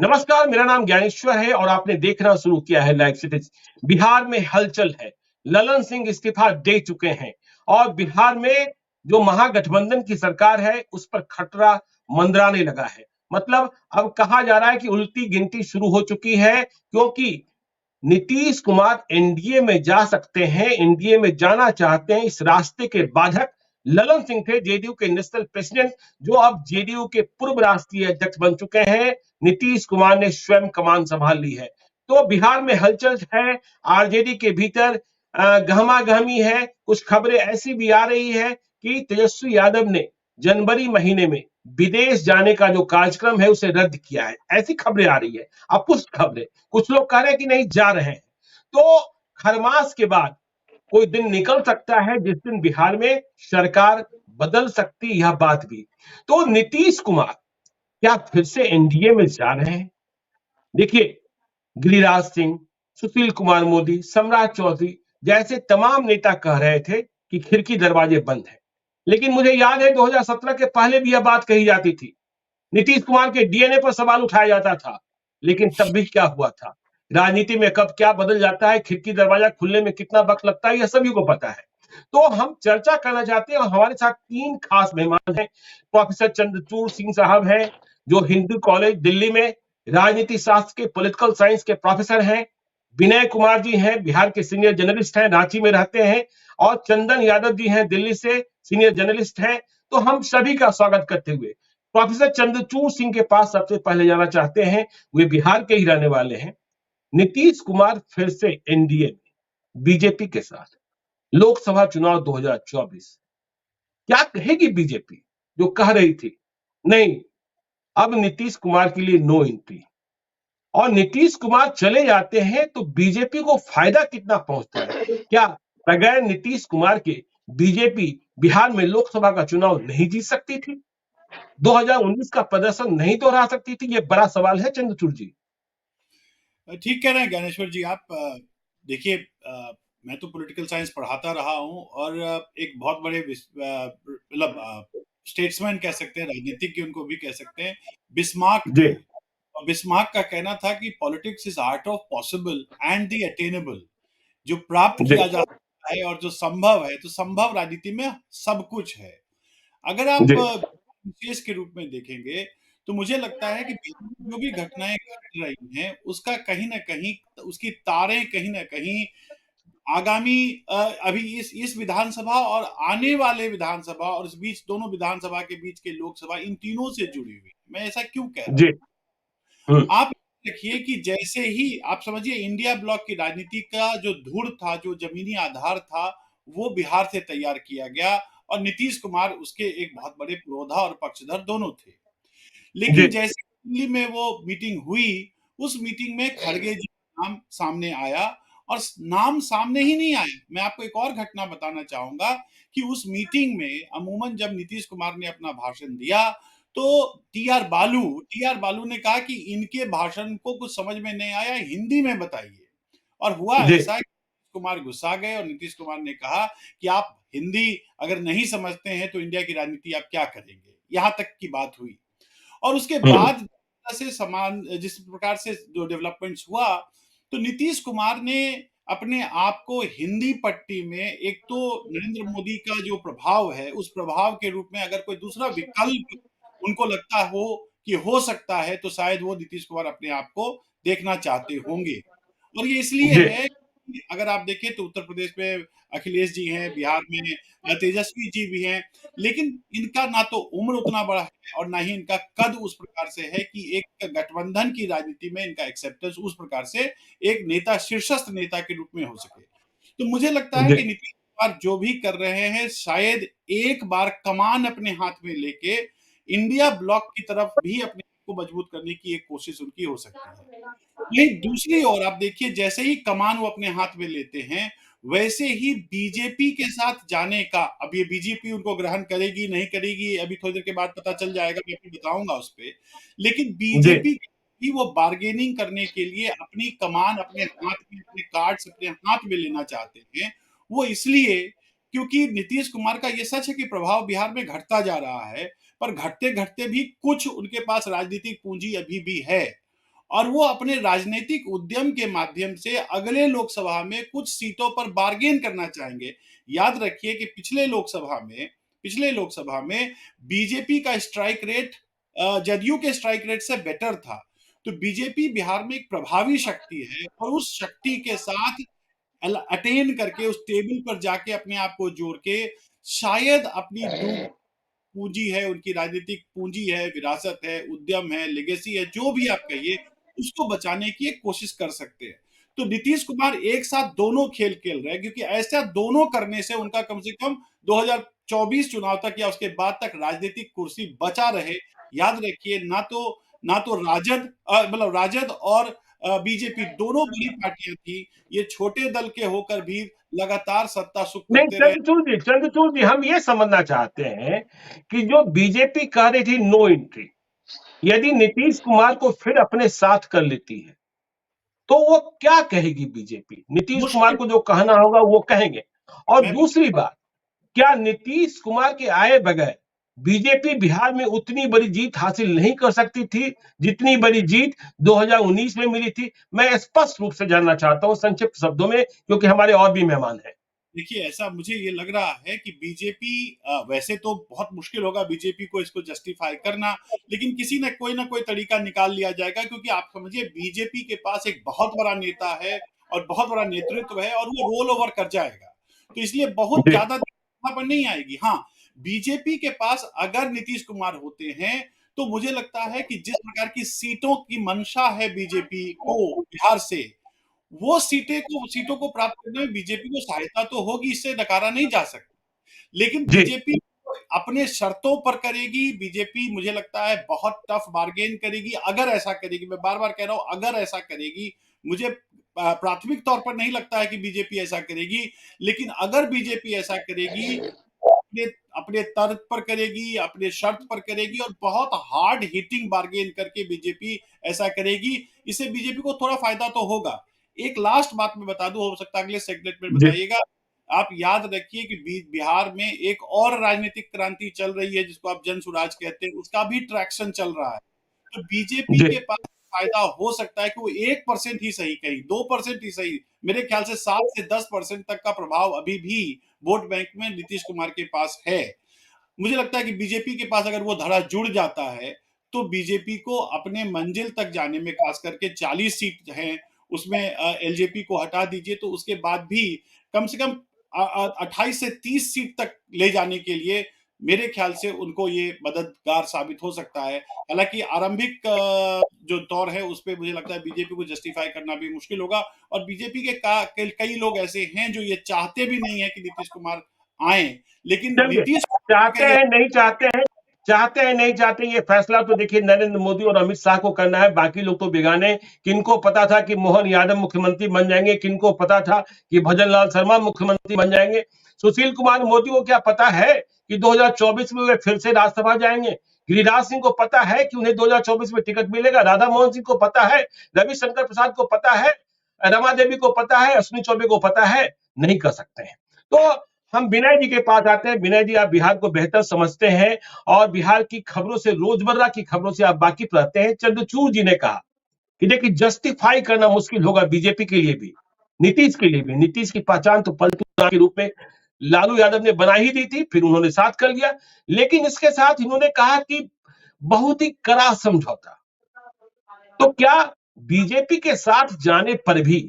नमस्कार, मेरा नाम ज्ञानेश्वर है और आपने देखना शुरू किया है लाइव सिटीज। बिहार में हलचल है। ललन सिंह इस्तीफा दे चुके हैं और बिहार में जो महागठबंधन की सरकार है उस पर खतरा मंडराने लगा है। मतलब अब कहा जा रहा है कि उल्टी गिनती शुरू हो चुकी है, क्योंकि नीतीश कुमार एनडीए में जा सकते हैं, एनडीए में जाना चाहते हैं। इस रास्ते के बाधक ललन सिंह थे, जेडीयू के नेशनल प्रेसिडेंट, जो अब जेडीयू के पूर्व राष्ट्रीय अध्यक्ष बन चुके हैं। नीतीश कुमार ने स्वयं कमान संभाल ली है, तो बिहार में हलचल है। आरजेडी के भीतर गहमा गहमी है। कुछ खबरें ऐसी भी आ रही है कि तेजस्वी यादव ने जनवरी महीने में विदेश जाने का जो कार्यक्रम है उसे रद्द किया है, ऐसी खबरें आ रही है। अपुष्ट खबरें, कुछ लोग कह रहे हैं कि नहीं जा रहे हैं। तो खरमास के बाद कोई दिन निकल सकता है जिस दिन बिहार में सरकार बदल सकती, यह बात भी। तो नीतीश कुमार क्या फिर से एनडीए में जा रहे हैं? देखिए, गिरिराज सिंह, सुशील कुमार मोदी, सम्राट चौधरी जैसे तमाम नेता कह रहे थे कि खिड़की दरवाजे बंद है। लेकिन मुझे याद है 2017 के पहले भी यह बात कही जाती थी। नीतीश कुमार के डीएनए पर सवाल उठाया जाता था, लेकिन तब भी क्या हुआ था? राजनीति में कब क्या बदल जाता है, खिड़की दरवाजा खुलने में कितना वक्त लगता है, यह सभी को पता है। तो हम चर्चा करना चाहते हैं और हमारे साथ तीन खास मेहमान हैं। प्रोफेसर चंद्रचूड़ सिंह साहब हैं, जो हिंदू कॉलेज दिल्ली में राजनीति शास्त्र के पॉलिटिकल साइंस के प्रोफेसर हैं। विनय कुमार जी हैं, बिहार के सीनियर जर्नलिस्ट हैं, रांची में रहते हैं। और चंदन यादव जी हैं, दिल्ली से सीनियर जर्नलिस्ट हैं। तो हम सभी का स्वागत करते हुए प्रोफेसर चंद्रचूड़ सिंह के पास सबसे पहले जाना चाहते हैं। वे बिहार के ही रहने वाले हैं। नीतीश कुमार फिर से एनडीए में बीजेपी के साथ लोकसभा चुनाव 2024, क्या कहेगी बीजेपी जो कह रही थी नहीं, अब नीतीश कुमार के लिए नो एंट्री, और नीतीश कुमार चले जाते हैं तो बीजेपी को फायदा कितना पहुंचता है? क्या बगैर नीतीश कुमार के बीजेपी बिहार में लोकसभा का चुनाव नहीं जीत सकती थी? 2019 का प्रदर्शन नहीं दोहरा सकती थी? ये बड़ा सवाल है चंद्रचूड़ जी। ठीक कह रहे हैं ज्ञानेश्वर जी आप। देखिए, मैं तो पॉलिटिकल साइंस पढ़ाता रहा हूं और एक बहुत बड़े मतलब स्टेट्समैन कह सकते हैं, राजनीतिज्ञ उनको भी कह सकते हैं, बिस्मार्क जी थे। और बिस्मार्क का कहना था कि politics is art of possible and the attainable. जो प्राप्त जी किया जा सकता है और जो संभव है, तो संभव राजनीति में सब कुछ है। अगर आप जी विशेष के रूप में देखेंगे तो मुझे लगता है कि जो भी घटनाएं घट रही हैं उसका कहीं ना कहीं, उसकी तारें कहीं ना कहीं आगामी अभी इस विधानसभा और आने वाले विधानसभा और इस बीच, दोनों विधानसभा के बीच के लोकसभा, इन तीनों से जुड़ी हुई। मैं ऐसा क्यों कह रहा जी। हूं? आप देखिए कि जैसे ही आप समझिए, इंडिया ब्लॉक की राजनीति का जो धूल था, जो जमीनी आधार था, वो बिहार से तैयार किया गया और नीतीश कुमार उसके एक बहुत बड़े पुरोधा और पक्षधर दोनों थे। जी लेकिन जैसे दिल्ली में वो मीटिंग हुई, उस मीटिंग में खड़गे जी का नाम सामने आया। और नाम सामने ही नहीं आया, मैं आपको एक और घटना बताना चाहूंगा कि उस मीटिंग में अमूमन जब नीतीश कुमार ने अपना भाषण दिया तो टी आर बालू ने कहा कि इनके भाषण को कुछ समझ में नहीं आया, हिंदी में बताइए। और हुआ जी ऐसा कि नीतीश कुमार गुस्सा गए और नीतीश कुमार ने कहा कि आप हिंदी अगर नहीं समझते हैं तो इंडिया की राजनीति आप क्या करेंगे, यहां तक की बात हुई। और उसके बाद से समान जिस प्रकार से जो डेवलपमेंट्स हुआ, तो नीतीश कुमार ने अपने आप को हिंदी पट्टी में, एक तो नरेंद्र मोदी का जो प्रभाव है उस प्रभाव के रूप में अगर कोई दूसरा विकल्प उनको लगता हो कि हो सकता है, तो शायद वो नीतीश कुमार अपने आप को देखना चाहते होंगे। और ये इसलिए जी है कि अगर आप देखें तो उत्तर प्रदेश में अखिलेश जी हैं, बिहार में तेजस्वी जी भी हैं, लेकिन इनका ना तो उम्र उतना बड़ा है और ना ही इनका कद उस प्रकार से है कि एक गठबंधन की राजनीति में इनका एक्सेप्टेंस उस प्रकार से एक नेता, शीर्षस्थ नेता के रूप में हो सके। तो मुझे लगता है जी कि नीतीश कुमार जो भी कर रहे हैं, शायद एक बार कमान अपने हाथ में लेके इंडिया ब्लॉक की तरफ भी अपने आप को मजबूत करने की एक कोशिश उनकी हो सकती है। नहीं, दूसरी ओर आप देखिए, जैसे ही कमान वो अपने हाथ में लेते हैं, वैसे ही बीजेपी के साथ जाने का, अब ये बीजेपी उनको ग्रहण करेगी नहीं करेगी अभी थोड़ी देर के बाद पता चल जाएगा, मैं आपको बताऊंगा उस पे। लेकिन जी बीजेपी भी वो बार्गेनिंग करने के लिए अपनी कमान अपने हाथ में, अपने कार्ड्स अपने हाथ में लेना चाहते हैं। वो इसलिए क्योंकि नीतीश कुमार का ये सच है कि प्रभाव बिहार में घटता जा रहा है, पर घटते घटते भी कुछ उनके पास राजनीतिक पूंजी अभी भी है। और वो अपने राजनीतिक उद्यम के माध्यम से अगले लोकसभा में कुछ सीटों पर बार्गेन करना चाहेंगे। याद रखिए कि पिछले लोकसभा में बीजेपी का स्ट्राइक रेट जदयू के स्ट्राइक रेट से बेटर था। तो बीजेपी बिहार में एक प्रभावी शक्ति है और उस शक्ति के साथ अटेन करके उस टेबल पर जाके अपने आप को जोड़ के शायद अपनी डूब पूंजी है, उनकी राजनीतिक पूंजी है, विरासत है, उद्यम है, लेगेसी है, जो भी आप कहिए, उसको बचाने की एक कोशिश कर सकते हैं। तो नीतीश कुमार एक साथ दोनों खेल खेल रहे हैं, क्योंकि ऐसा दोनों करने से उनका कम से कम 2024 चुनाव तक या उसके बाद तक राजनीतिक कुर्सी बचा रहे। याद रखिए, ना तो राजद और बीजेपी दोनों बड़ी पार्टियां थी, ये छोटे दल के होकर भी लगातार सत्ता सुख नहीं करते रहे। चंद्रचूड़ जी, हम ये समझना चाहते हैं कि जो बीजेपी कह रही थी नो एंट्री, यदि नीतीश कुमार को फिर अपने साथ कर लेती है तो वो क्या कहेगी बीजेपी? नीतीश कुमार को जो कहना होगा वो कहेंगे। और दूसरी बात, क्या नीतीश कुमार के आए बगैर बीजेपी बिहार में उतनी बड़ी जीत हासिल नहीं कर सकती थी जितनी बड़ी जीत 2019 में मिली थी? मैं स्पष्ट रूप से जानना चाहता हूं, संक्षिप्त शब्दों में, क्योंकि हमारे और भी मेहमान हैं। देखिए, ऐसा मुझे ये लग रहा है कि बीजेपी, वैसे तो बहुत मुश्किल होगा बीजेपी को इसको जस्टिफाई करना, लेकिन किसी ने कोई ना कोई तरीका निकाल लिया जाएगा, क्योंकि आप समझिए बीजेपी के पास एक बहुत बड़ा नेता है और बहुत बड़ा नेतृत्व है और वो रोल ओवर कर जाएगा, तो इसलिए बहुत जी ज्यादा दिक्कत पर नहीं आएगी। हाँ, बीजेपी के पास अगर नीतीश कुमार होते हैं तो मुझे लगता है कि जिस प्रकार की सीटों की मंशा है बीजेपी को बिहार से, वो सीटों को प्राप्त करने में बीजेपी को सहायता तो होगी, इससे नकारा नहीं जा सकता। लेकिन जी बीजेपी अपने शर्तों पर करेगी। बीजेपी मुझे लगता है बहुत टफ बार्गेन करेगी अगर ऐसा करेगी। मैं बार बार कह रहा हूं, अगर ऐसा करेगी। मुझे प्राथमिक तौर पर नहीं लगता है कि बीजेपी ऐसा करेगी, लेकिन अगर बीजेपी ऐसा करेगी, अपने अपने तर्क पर करेगी, अपने शर्त पर करेगी और बहुत हार्ड हिटिंग बार्गेन करके बीजेपी ऐसा करेगी, इससे बीजेपी को थोड़ा फायदा तो होगा। एक लास्ट बात मैं बता दूं, हो सकता है अगले सेगमेंट में जी बताइएगा। आप याद रखिए कि बिहार में एक और राजनीतिक क्रांति चल रही है जिसको आप जन स्वराज कहते हैं, उसका भी ट्रैक्शन चल रहा है। तो बीजेपी जी के पास फायदा हो सकता है कि वो 1% ही सही, कहीं 2% ही सही, मेरे ख्याल से 7 से 10% तक का प्रभाव अभी भी वोट बैंक में नीतीश कुमार के पास है। मुझे लगता है कि बीजेपी के पास अगर वो धड़ा जुड़ जाता है तो बीजेपी को अपने मंजिल तक जाने में, खास करके 40 सीट हैं उसमें एलजेपी को हटा दीजिए, तो उसके बाद भी कम से कम 28 से 30 सीट तक ले जाने के लिए मेरे ख्याल से उनको ये मददगार साबित हो सकता है। हालांकि आरंभिक जो दौर है उस पर मुझे लगता है बीजेपी को जस्टिफाई करना भी मुश्किल होगा, और बीजेपी के कई लोग ऐसे हैं जो ये चाहते भी नहीं है कि नीतीश कुमार आए, लेकिन चलिए, नीतीश चाहते हैं नहीं चाहते हैं, चाहते हैं नहीं चाहते, ये फैसला तो देखिए नरेंद्र मोदी और अमित शाह को करना है, बाकी लोग तो बेगाने। किनको पता था कि मोहन यादव मुख्यमंत्री बन जाएंगे? किनको पता था कि भजन लाल शर्मा मुख्यमंत्री बन जाएंगे? सुशील कुमार मोदी को क्या पता है कि 2024 में वे फिर से राज्यसभा जाएंगे? गिरिराज सिंह को पता है कि उन्हें 2024 में टिकट मिलेगा? राधा मोहन सिंह को पता है? रविशंकर प्रसाद को पता है? रमा देवी को पता है? अश्विनी चौबे को पता है? नहीं कर सकते हैं। तो हम विनय जी के पास आते हैं। विनय जी, आप बिहार को बेहतर समझते हैं और बिहार की खबरों से, रोजमर्रा की खबरों से आप वाकिफ रहते हैं। चंद्रचूड़ जी ने कहा कि देखिए, जस्टिफाई करना मुश्किल होगा बीजेपी के लिए भी, नीतीश के लिए भी। नीतीश की पहचान तो पलटू के रूप में लालू यादव ने बना ही दी थी, फिर उन्होंने साथ कर लिया। लेकिन इसके साथ इन्होंने कहा कि बहुत ही कड़ा समझौता। तो क्या बीजेपी के साथ जाने पर भी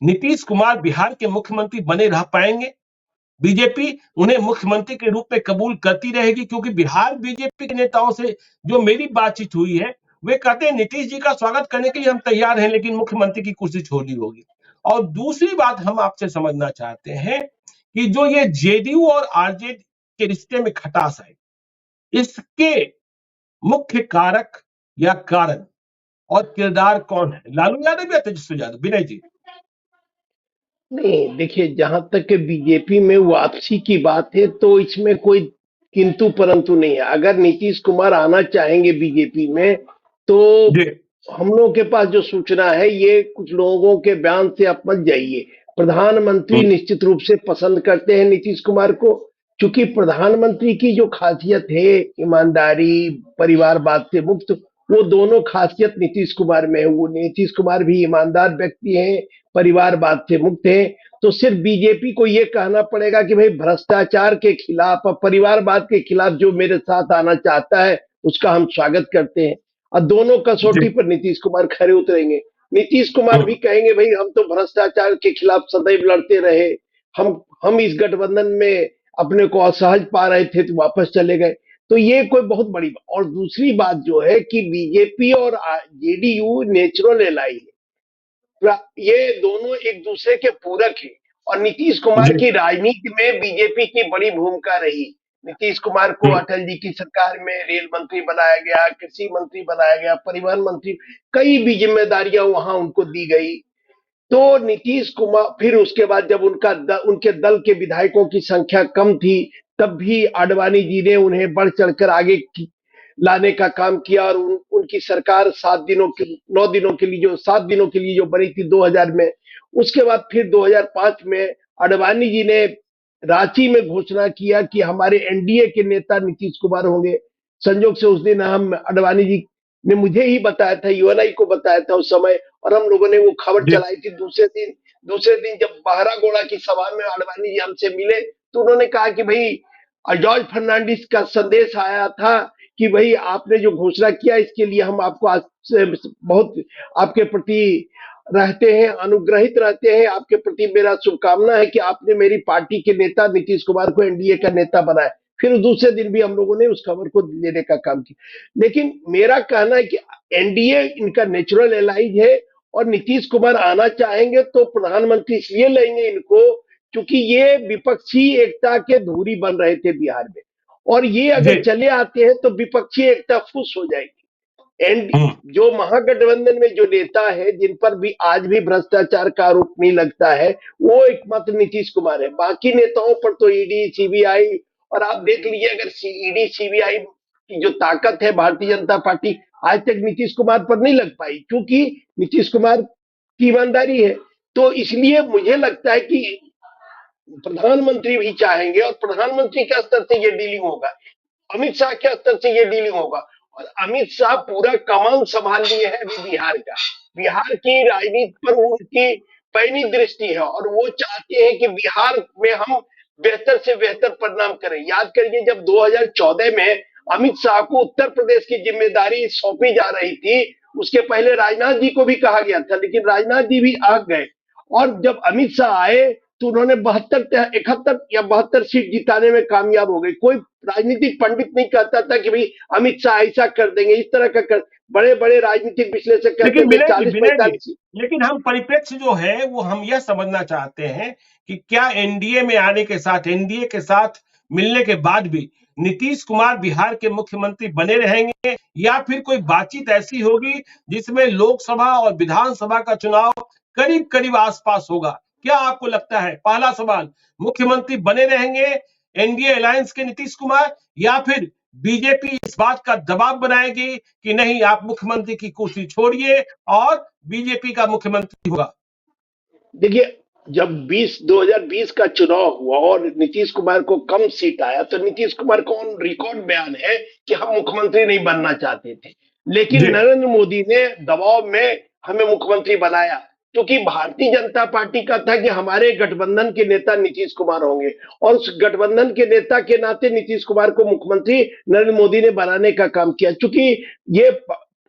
नीतीश कुमार बिहार के मुख्यमंत्री बने रह पाएंगे? बीजेपी उन्हें मुख्यमंत्री के रूप में कबूल करती रहेगी? क्योंकि बिहार बीजेपी के नेताओं से जो मेरी बातचीत हुई है, वे कहते हैं नीतीश जी का स्वागत करने के लिए हम तैयार हैं, लेकिन मुख्यमंत्री की कुर्सी छोड़नी होगी। और दूसरी बात हम आपसे समझना चाहते हैं कि जो ये जेडीयू और आरजेडी के रिश्ते में खटास है, इसके मुख्य कारक या कारण और किरदार कौन है? लालू यादव या तेजस्वी यादव? विनय जी। नहीं, देखिए, जहां तक बीजेपी में वापसी की बात है तो इसमें कोई किंतु परंतु नहीं है। अगर नीतीश कुमार आना चाहेंगे बीजेपी में तो जी हम लोगों के पास जो सूचना है, ये कुछ लोगों के बयान से आप मत जाइए। प्रधानमंत्री निश्चित रूप से पसंद करते हैं नीतीश कुमार को, क्योंकि प्रधानमंत्री की जो खासियत है, ईमानदारी, परिवारवाद से मुक्त, वो दोनों खासियत नीतीश कुमार में है। वो नीतीश कुमार भी ईमानदार व्यक्ति हैं, परिवारवाद से मुक्त हैं। तो सिर्फ बीजेपी को ये कहना पड़ेगा कि भाई भ्रष्टाचार के खिलाफ और परिवारवाद के खिलाफ जो मेरे साथ आना चाहता है उसका हम स्वागत करते हैं। और दोनों कसौटी जी। पर नीतीश कुमार खरे उतरेंगे। नीतीश कुमार भी कहेंगे भाई हम तो भ्रष्टाचार के खिलाफ सदैव लड़ते रहे, हम इस गठबंधन में अपने को असहज पा रहे थे तो वापस चले गए। तो ये कोई बहुत बड़ी बात। और दूसरी बात जो है कि बीजेपी और जेडीयू नेचुरल एलाई है, ये दोनों एक दूसरे के पूरक हैं। और नीतीश कुमार जी। की राजनीति में बीजेपी की बड़ी भूमिका रही। नीतीश कुमार को अटल जी की सरकार में रेल मंत्री बनाया गया, कृषि मंत्री बनाया गया, परिवहन मंत्री, कई भी जिम्मेदारियां वहां उनको दी गई। तो नीतीश कुमार फिर उसके बाद जब उनके दल के विधायकों की संख्या कम थी, तब भी आडवाणी जी ने उन्हें बढ़ चढ़कर आगे लाने का काम किया। और उनकी सरकार 9 दिनों के लिए, जो 7 दिनों के लिए जो बनी थी 2000 में, उसके बाद फिर 2005 में आडवाणी जी ने रांची में घोषणा किया कि हमारे एनडीए के नेता नीतीश कुमार होंगे। संयोग से उस दिन हम आडवाणी जी ने मुझे ही बताया था, यूएनआई को बताया था उस समय, और हम लोगों ने वो खबर जी। चलाई थी। दूसरे दिन जब बहरागोड़ा की सभा में आडवाणी जी हमसे मिले तो उन्होंने कहा कि भाई जॉर्ज फर्नांडिस का संदेश आया था कि भाई आपने जो घोषणा किया इसके लिए हम आपको आज से बहुत आपके प्रति रहते हैं, अनुग्रहित रहते हैं। आपके प्रति मेरा शुभकामना है कि आपने मेरी पार्टी के नेता नीतीश कुमार को एनडीए का नेता बनाया। फिर दूसरे दिन भी हम लोगों ने उस खबर को लेने का काम किया। लेकिन मेरा कहना है कि एनडीए इनका नेचुरल एलाइज है, और नीतीश कुमार आना चाहेंगे तो प्रधानमंत्री इसलिए लेंगे इनको क्योंकि ये विपक्षी एकता के धूरी बन रहे थे बिहार में। और ये जी। अगर चले आते हैं तो विपक्षी एकता फुस हो जाएगी। एंड हम्म। जो महागठबंधन में जो नेता है जिन पर भी आज भी भ्रष्टाचार का आरोप नहीं लगता है, वो एकमात्र नीतीश कुमार है। बाकी नेताओं पर तो ईडी, सीबीआई, और आप देख लीजिए अगर ईडी सीबीआई की जो ताकत है भारतीय जनता पार्टी, आज तक नीतीश कुमार पर नहीं लग पाई क्योंकि नीतीश कुमार की ईमानदारी है। तो इसलिए मुझे लगता है कि प्रधानमंत्री भी चाहेंगे और प्रधानमंत्री के स्तर से ये डीलिंग होगा, अमित शाह के स्तर से ये डीलिंग होगा। और अमित शाह पूरा कमान संभाल लिए हैं अभी बिहार का। बिहार की राजनीति पर उनकी पैनी दृष्टि है और वो चाहते हैं कि बिहार में हम बेहतर से बेहतर परिणाम करें। याद करिए जब 2014 में अमित शाह को उत्तर प्रदेश की जिम्मेदारी सौंपी जा रही थी, उसके पहले राजनाथ जी को भी कहा गया था, लेकिन राजनाथ जी भी आ गए। और जब अमित शाह आए तो उन्होंने 71 या 72 सीट जिताने में कामयाब हो गए। कोई राजनीतिक पंडित नहीं कहता था कि भाई अमित शाह ऐसा कर देंगे, इस तरह का कर। बड़े बड़े राजनीतिक विश्लेषक कहते लेकिन थे विनय जी 40-45 सीट। लेकिन हम परिप्रेक्ष्य जो है वो हम यह समझना चाहते हैं कि क्या एनडीए में आने के साथ, एनडीए के साथ मिलने के बाद भी नीतीश कुमार बिहार के मुख्यमंत्री बने रहेंगे, या फिर कोई बातचीत ऐसी होगी जिसमें लोकसभा और विधानसभा का चुनाव करीब करीब आसपास होगा? क्या आपको लगता है? पहला सवाल, मुख्यमंत्री बने रहेंगे एनडीए अलायंस के नीतीश कुमार, या फिर बीजेपी इस बात का दबाव बनाएगी कि नहीं आप मुख्यमंत्री की कुर्सी छोड़िए और बीजेपी का मुख्यमंत्री होगा? देखिए जब 2020 का चुनाव हुआ और नीतीश कुमार को कम सीट आया तो नीतीश कुमार का ऑन रिकॉर्ड बयान है कि हम मुख्यमंत्री नहीं बनना चाहते थे, लेकिन जी। नरेंद्र मोदी ने दबाव में हमें मुख्यमंत्री बनाया क्योंकि भारतीय जनता पार्टी का था कि हमारे गठबंधन के नेता नीतीश कुमार होंगे। और उस गठबंधन के नेता के नाते नीतीश कुमार को मुख्यमंत्री नरेंद्र मोदी ने बनाने का काम किया। चूंकि ये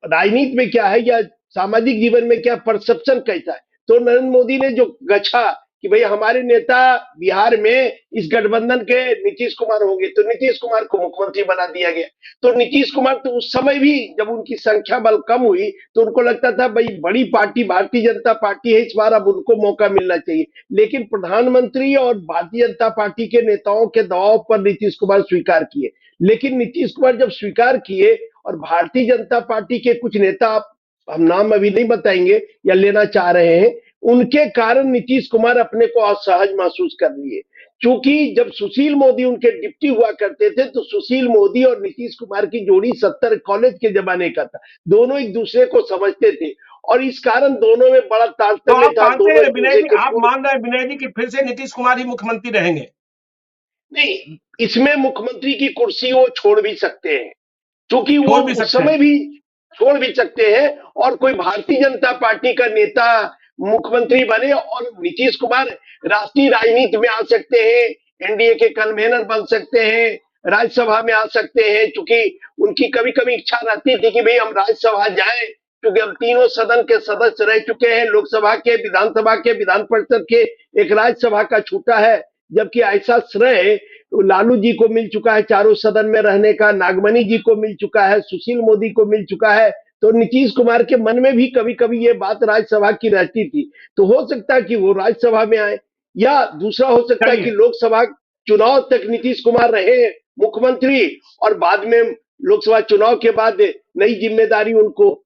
राजनीति में क्या है या सामाजिक जीवन में क्या परसेप्शन कैसा है, तो नरेंद्र मोदी ने जो गछा कि भाई हमारे नेता बिहार में इस गठबंधन के नीतीश कुमार होंगे, तो नीतीश कुमार को मुख्यमंत्री बना दिया गया। तो नीतीश कुमार तो उस समय भी जब उनकी संख्या बल कम हुई तो उनको लगता था भाई बड़ी पार्टी भारतीय जनता पार्टी है, इस बार अब उनको मौका मिलना चाहिए। लेकिन प्रधानमंत्री और भारतीय जनता पार्टी के नेताओं के दबाव पर नीतीश कुमार स्वीकार किए। लेकिन नीतीश कुमार जब स्वीकार किए और भारतीय जनता पार्टी के कुछ नेता, हम नाम अभी नहीं बताएंगे या लेना चाह रहे हैं, उनके कारण नीतीश कुमार अपने को असहज महसूस कर लिए। क्योंकि जब सुशील मोदी उनके डिप्टी हुआ करते थे तो सुशील मोदी और नीतीश कुमार की जोड़ी 70 कॉलेज के जमाने का था, दोनों एक दूसरे को समझते थे और इस कारण दोनों में बड़ा तो तारतम्य आप था। मानते दोनों हैं एक विनय दूसरे जी, के आप पूर्ण मान रहे हैं विनय जी कि फिर से नीतीश कुमार ही मुख्यमंत्री रहेंगे? नहीं, इसमें मुख्यमंत्री की कुर्सी वो छोड़ भी सकते हैं क्योंकि वो छोड़ भी उस सकते हैं। समय भी छोड़ भी सकते हैं और कोई भारतीय जनता पार्टी का नेता मुख्यमंत्री बने और नीतीश कुमार राष्ट्रीय राजनीति में आ सकते हैं, एनडीए के कन्वेनर बन सकते हैं, राज्यसभा में आ सकते हैं, क्योंकि उनकी कभी कभी इच्छा रहती थी कि भाई हम राज्यसभा जाएं, क्योंकि हम तीनों सदन के सदस्य रह चुके हैं, लोकसभा के, विधानसभा के, विधान परिषद के, एक राज्यसभा का छूटा है। जबकि ऐसा श्रेय लालू जी को मिल चुका है चारों सदन में रहने का, नागमणि जी को मिल चुका है, सुशील मोदी को मिल चुका है। तो नीतीश कुमार के मन में भी कभी कभी ये बात राज्यसभा की रहती थी, तो हो सकता है कि वो राज्यसभा में आए, या दूसरा हो सकता है कि लोकसभा चुनाव तक नीतीश कुमार रहे मुख्यमंत्री और बाद में लोकसभा चुनाव के बाद नई जिम्मेदारी उनको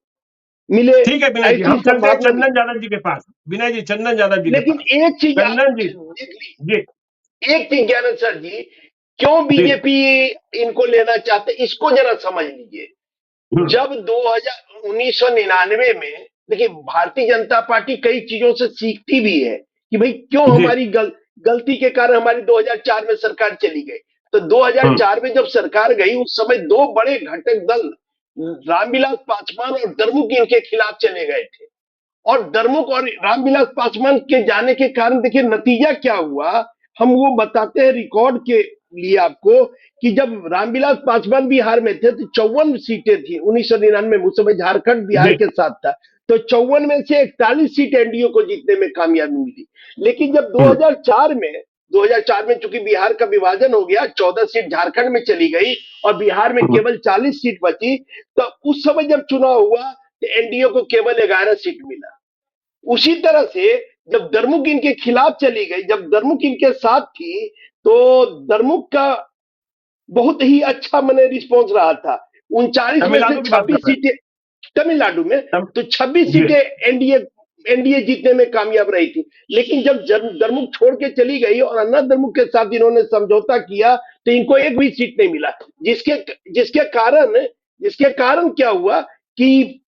मिले। ठीक है विनय जी, हम चलते हैं चंदन यादव जी के पास। विनय जी, चंदन यादव जी के लेकिन पास। एक चीज चंदन जी जी, एक चीज ज्ञानंद सर जी, क्यों बीजेपी इनको लेना चाहते, इसको जरा समझ लीजिए। जब 1999 में, देखिए भारतीय जनता पार्टी कई चीजों से सीखती भी है कि भाई क्यों हमारी गलती के कारण हमारी 2004 में सरकार चली गई। तो 2004 में जब सरकार गई उस समय दो बड़े घटक दल रामविलास पासवान और दरमुख इनके खिलाफ चले गए थे, और दरमुख और रामविलास पासवान के जाने के कारण देखिए नतीजा क्या हुआ, हम वो बताते हैं रिकॉर्ड के लिए आपको, कि जब रामविलास पासवान बिहार में थे तो 54 सीटें थी 1999 में, उस समय झारखंड बिहार के साथ था, तो 54 में से 41 सीट एनडीए को जीतने में कामयाबी मिली। लेकिन जब 2004 में चूंकि बिहार का विभाजन हो गया, 14 सीट झारखंड में चली गई और बिहार में केवल 40 सीट बची, तो उस समय जब चुनाव हुआ तो एनडीए को केवल 11 सीट मिला। उसी तरह से जब दरमुख इनके खिलाफ चली गई, जब दरमुख इनके साथ थी, तो दरमुख का बहुत ही अच्छा मैंने रिस्पॉन्स रहा था। 39 में से 26 सीटें तमिलनाडु में, तो 26 सीटें एनडीए जीतने में कामयाब रही थी। लेकिन जब दरमुख छोड़ के चली गई और अन्ना दरमुख के साथ इन्होंने समझौता किया तो इनको एक भी सीट नहीं मिला, जिसके कारण क्या हुआ कि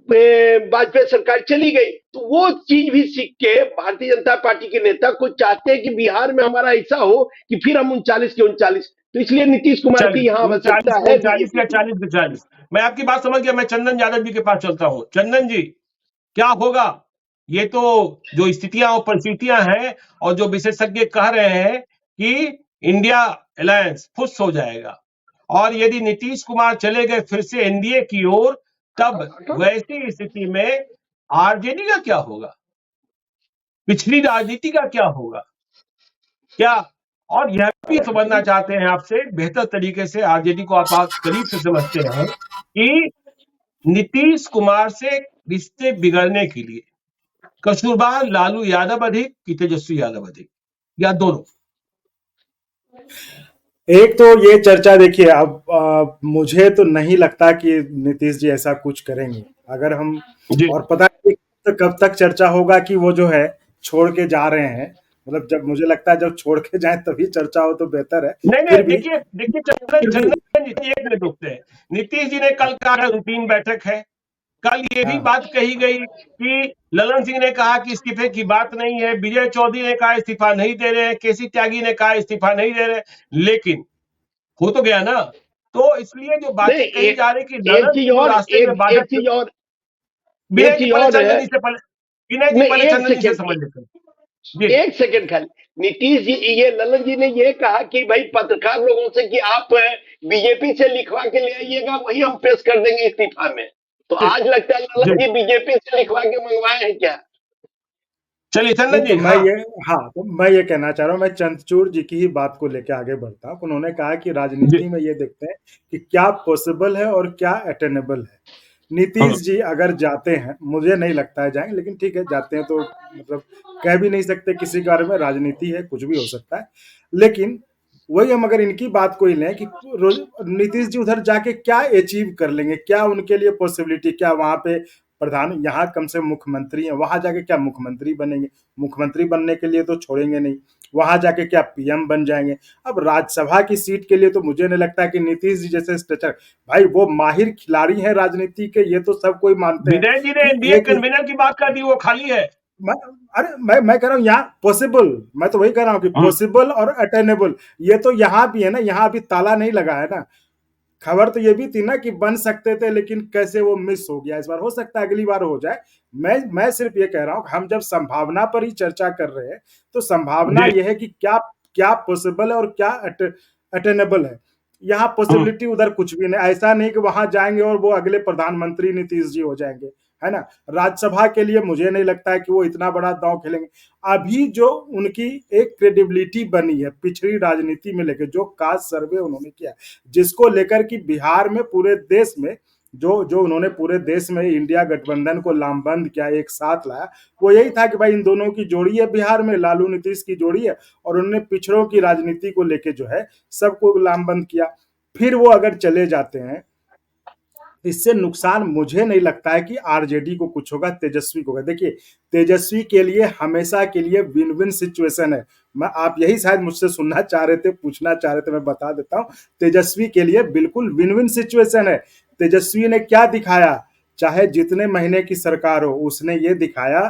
वाजपेयी सरकार चली गई। तो वो चीज भी सीख के भारतीय जनता पार्टी के नेता को चाहते हैं कि बिहार में हमारा ऐसा हो कि फिर हम 39 के 39, तो इसलिए नीतीश कुमार की यहाँ आवश्यकता है। 40 या 40 के 40। मैं आपकी बात समझ गया, मैं चंदन यादव जी के पास चलता हूँ। चंदन जी, क्या होगा? ये तो जो स्थितियां और परिस्थितियां हैं और जो विशेषज्ञ कह रहे हैं कि इंडिया अलायंस फुस हो जाएगा, और यदि नीतीश कुमार चले गए फिर से एनडीए की ओर, तब वैसी स्थिति में आरजेडी का क्या होगा? पिछली राजनीति का क्या होगा? क्या, और यह भी समझना चाहते हैं आपसे बेहतर तरीके से, आरजेडी को आप करीब से समझते हैं, कि नीतीश कुमार से रिश्ते बिगड़ने के लिए कसूरवार लालू यादव अधिक कि तेजस्वी यादव अधिक, या दोनों? एक तो ये चर्चा देखिए, अब मुझे तो नहीं लगता कि नीतीश जी ऐसा कुछ करेंगे। अगर हम, और पता नहीं तो कब तक चर्चा होगा कि वो जो है छोड़ के जा रहे हैं, मतलब जब, मुझे लगता है जब छोड़ के जाए तभी चर्चा हो तो बेहतर है। नहीं, देखिए चंदन जी, एक मिनट रुकते हैं। नीतीश जी ने कल कहा रूटीन बैठक है, कल ये भी बात कही गई कि ललन सिंह ने कहा कि इस्तीफे की बात नहीं है, विजय चौधरी ने कहा इस्तीफा नहीं दे रहे हैं, केसी त्यागी ने कहा इस्तीफा नहीं दे रहे, लेकिन हो तो गया ना। तो इसलिए जो बातें कही जा रही कि ललन सिंह रास्ते में बाधक, विनय जी पहले चंदन जी से समझ लेते हैं। एक सेकंड खाली, नीतीश जी, ये ललन जी ने ये कहा कि भाई पत्रकार लोगों से कि आप बीजेपी से लिखवा के ले आइएगा, वही हम पेश कर देंगे इस्तीफा में। तो आज लगता है ललन जी बीजेपी से लिखवा के मंगवाए हैं क्या? चलिए चंदन जी, तो मैं ये कहना चाह रहा हूँ, मैं चंद्रचूड़ जी की ही बात को लेकर आगे बढ़ता हूँ। उन्होंने कहा कि राजनीति में ये देखते हैं कि क्या पॉसिबल है और क्या अटेनेबल है। नीतीश जी अगर जाते हैं, मुझे नहीं लगता है जाएंगे, लेकिन ठीक है जाते हैं तो मतलब कह भी नहीं सकते किसी के बारे में, राजनीति है, कुछ भी हो सकता है। लेकिन वही हम अगर इनकी बात को ही लें कि नीतीश जी उधर जाके क्या अचीव कर लेंगे, क्या उनके लिए पॉसिबिलिटी, क्या वहां पे प्रधान, यहाँ कम से मुख्यमंत्री है, वहां जाके क्या मुख्यमंत्री बनेंगे? मुख्यमंत्री बनने के लिए तो छोड़ेंगे नहीं, वहां जाके क्या पीएम बन जाएंगे? अब राज्यसभा की सीट के लिए तो मुझे नहीं लगता कि नीतीश जी जैसे स्ट्रेचर, भाई वो माहिर खिलाड़ी हैं राजनीति के, ये तो सब कोई मानते हैं। विनय जी ने एनडीए कन्वीनर की बात कर दी, वो खाली है। मैं कह रहा हूँ यहाँ पॉसिबल, मैं तो वही कह रहा हूँ कि पॉसिबल और अटेनेबल, ये तो यहाँ भी है ना, यहाँ अभी ताला नहीं लगा है ना। खबर तो ये भी थी ना कि बन सकते थे, लेकिन कैसे वो मिस हो गया इस बार। हो सकता है अगली बार हो जाए। मैं सिर्फ ये कह रहा हूँ, हम जब संभावना पर ही चर्चा कर रहे हैं तो संभावना जी। ये है कि क्या क्या पॉसिबल है और क्या अटेनेबल है। यहाँ पॉसिबिलिटी उधर कुछ भी नहीं। ऐसा नहीं कि वहां जाएंगे और वो अगले प्रधानमंत्री नीतीश जी हो जाएंगे, है ना। राज्यसभा के लिए मुझे नहीं लगता है कि वो इतना बड़ा दांव खेलेंगे। अभी जो उनकी एक क्रेडिबिलिटी बनी है पिछड़ी राजनीति में लेकर, जो कास्ट सर्वे उन्होंने किया, जिसको लेकर कि बिहार में पूरे देश में जो जो उन्होंने पूरे देश में इंडिया गठबंधन को लामबंद किया, एक साथ लाया, वो यही था कि भाई इन दोनों की जोड़ी है बिहार में, लालू नीतीश की जोड़ी है, और उन्होंने पिछड़ों की राजनीति को लेके जो है सबको लामबंद किया। फिर वो अगर चले जाते हैं, इससे नुकसान मुझे नहीं लगता है कि आरजेडी को कुछ होगा, तेजस्वी को होगा। देखिए, तेजस्वी के लिए हमेशा के लिए विन विन सिचुएशन है। मैं आप यही शायद मुझसे सुनना चाह रहे थे, पूछना चाह रहे थे, मैं बता देता हूं। तेजस्वी के लिए बिल्कुल विन विन सिचुएशन है। तेजस्वी ने क्या दिखाया, चाहे जितने महीने की सरकार हो, उसने ये दिखाया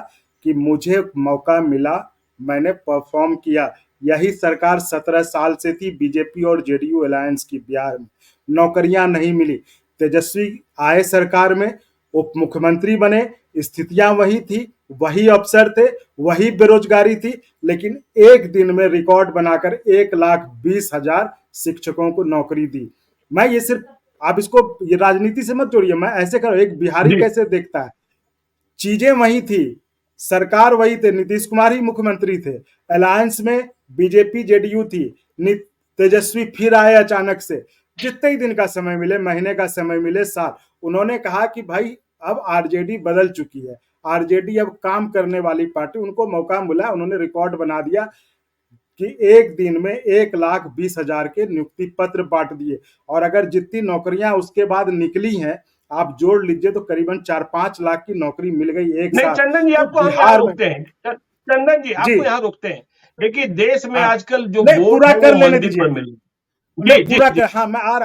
कि मुझे मौका मिला, मैंने परफॉर्म किया। यही सरकार 17 साल से थी बीजेपी और जेडीयू अलायंस की बिहार में, नौकरियां नहीं मिली। तेजस्वी आए सरकार में, उप मुख्यमंत्री बने, स्थितियां वही थी, वही अफसर थे, वही बेरोजगारी थी, लेकिन एक दिन में रिकॉर्ड बनाकर 1,20,000 शिक्षकों को नौकरी दी। मैं ये सिर्फ, आप इसको ये राजनीति से मत जोड़िए, मैं ऐसे करो, एक बिहारी कैसे देखता है, चीजें वही थी, सरकार वही थे, नीतीश कुमार ही मुख्यमंत्री थे, अलायंस में बीजेपी जेडीयू थी, तेजस्वी फिर आए अचानक से, जितने ही दिन का समय मिले, महीने का समय मिले, साल, उन्होंने कहा कि भाई अब आरजेडी बदल चुकी है, आरजेडी अब काम करने वाली पार्टी, उनको मौका मिला, उन्होंने रिकॉर्ड बना दिया कि एक दिन में 1,20,000 के नियुक्ति पत्र बांट दिए। और अगर जितनी नौकरियां उसके बाद निकली हैं, आप जोड़ लीजिए, तो करीबन 4-5 लाख की नौकरी मिल गई एक नहीं साथ। चंदन जी, तो आपको हम यहाँ बिहार में, रोकते हैं। चंदन जी, आपको यहाँ रोकते हैं। देखिए, देश में हाँ, आजकल जो नहीं वोट पूरा है वो कर लेने मंदिर दीजिए, पर मिल रही नहीं है। जी पूरा जी कर, हाँ मैं आ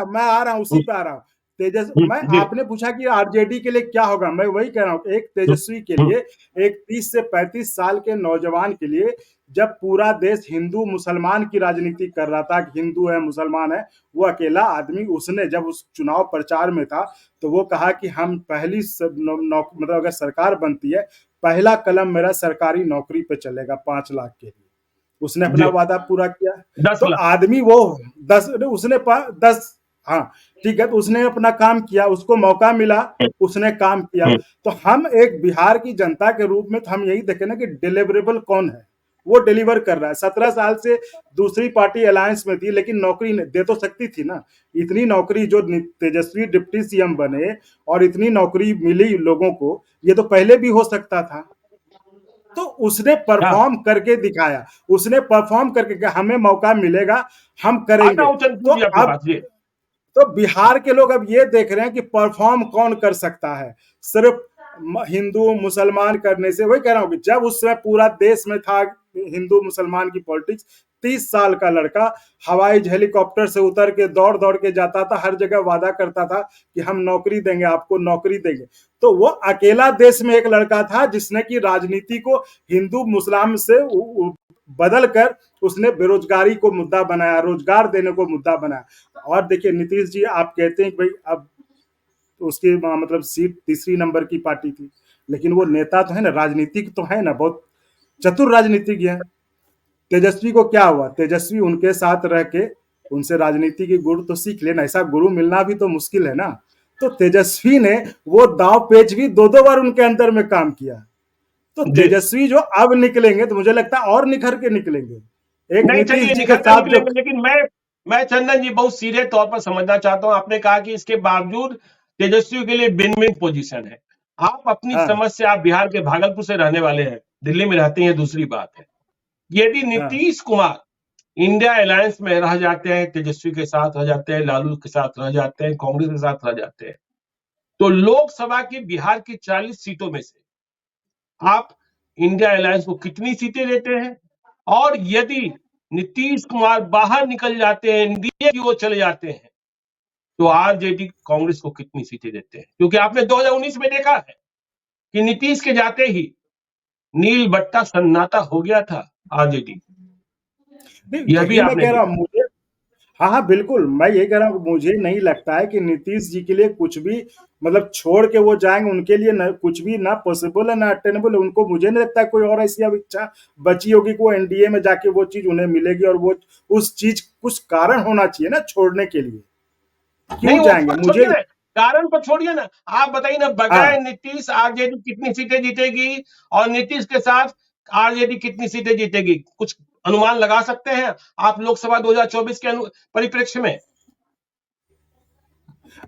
रहा हूँ, उसी पे आ रहा हूँ। मैं, जी। आपने पूछा कि आरजेडी के लिए क्या होगा, मैं वही कह रहा हूँ, एक तेजस्वी के लिए, एक 30 से 35 साल के नौजवान के लिए, जब पूरा देश हिंदू मुसलमान की राजनीति कर रहा था कि हिंदू है मुसलमान है, वो अकेला आदमी, उसने जब उस चुनाव प्रचार में था तो वो कहा कि हम पहली मतलब अगर सरकार बनती है, पहला कलम मेरा सरकारी नौकरी पे चलेगा 5 लाख के लिए। उसने अपना वादा पूरा किया। 10 तो लाख। आदमी वो 10, उसने 10, हाँ ठीक है, तो उसने अपना काम किया, उसको मौका मिला, उसने काम किया। तो हम एक बिहार की जनता के रूप में तो हम यही देखें ना कि डिलीवरेबल कौन है, वो डिलीवर कर रहा है। 17 साल से दूसरी पार्टी अलायंस में थी, लेकिन नौकरी दे तो सकती थी ना। इतनी नौकरी जो तेजस्वी डिप्टी सीएम बने और इतनी नौकरी मिली लोगों को, ये तो पहले भी हो सकता था। तो उसने परफॉर्म करके दिखाया, उसने परफॉर्म करके हमें मौका मिलेगा, हम करेंगे। तो अब तो बिहार के लोग अब ये देख रहे हैं कि परफॉर्म कौन कर सकता है, सिर्फ हिंदू मुसलमान करने से। वही कह रहा हूँ कि जब उस समय पूरा देश में था हिंदू मुसलमान की पॉलिटिक्स, 30 साल का लड़का हवाई हेलीकॉप्टर से उतर के दौड़ दौड़ के जाता था, हर जगह वादा करता था कि हम नौकरी देंगे, आपको नौकरी देंगे। तो वो अकेला देश में एक लड़का था जिसने की राजनीति को हिंदू मुसलमान से बदल कर उसने बेरोजगारी को मुद्दा बनाया, रोजगार देने को मुद्दा बनाया। और देखिए नीतीश जी, आप कहते हैं कि भाई अब उसकी मतलब सीट तीसरी नंबर की पार्टी थी, लेकिन वो नेता तो है ना, राजनीतिक तो है ना, बहुत चतुर राजनीतिज्ञ है। तेजस्वी को क्या हुआ, तेजस्वी उनके साथ रह के उनसे राजनीति की गुरु तो सीख लेना, ऐसा गुरु मिलना भी तो मुश्किल है ना। तो तेजस्वी ने वो दांव पेच भी 2-2 बार उनके अंदर में काम किया। तो तेजस्वी जो अब निकलेंगे तो मुझे लगता है और निखर के निकलेंगे, एक नीतीश जी के साथ जो। लेकिन मैं चंदन जी बहुत सीधे तौर पर समझना चाहता हूं। आपने कहा कि इसके बावजूद तेजस्वी के लिए विन विन पोजीशन है। आप अपनी समझ से, आप बिहार के भागलपुर से रहने वाले हैं, दिल्ली में रहते हैं, दूसरी बात है। यदि नीतीश कुमार इंडिया अलायंस में रह जाते हैं, तेजस्वी के साथ रह जाते हैं, लालू के साथ रह जाते हैं, कांग्रेस के साथ रह जाते हैं, तो लोकसभा की बिहार की 40 सीटों में से आप इंडिया अलायंस को कितनी सीटें देते हैं? और यदि नीतीश कुमार बाहर निकल जाते हैं, एनडीए की ओर चले जाते हैं, तो आरजेडी कांग्रेस को कितनी सीटें देते हैं? क्योंकि आपने 2019 में देखा है कि नीतीश के जाते ही नील बट्टा सन्नाटा हो गया था आरजेडी। यह भी आपने कह रहा मुझे, हाँ हाँ बिल्कुल, मैं यही कह रहा हूँ, मुझे नहीं लगता है कि नीतीश जी के लिए कुछ भी मतलब छोड़ के वो जाएंगे, उनके लिए न, कुछ भी ना पॉसिबल है ना अटेनेबल है। उनको मुझे नहीं लगता है कोई और ऐसी अब इच्छा बची होगी कि वो एनडीए में जाके वो चीज उन्हें मिलेगी, और वो उस चीज कुछ कारण होना चाहिए ना छोड़ने के लिए, नहीं क्यों वो जाएंगे बात मुझे। छोड़िए ना, कारण पर छोड़िए ना, आप बताइए ना, बगैर हाँ नीतीश आरजेडी कितनी सीटें जीतेगी और नीतीश के साथ आरजेडी कितनी सीटें जीतेगी, कुछ अनुमान लगा सकते हैं आप लोकसभा 2024 के परिप्रेक्ष्य में?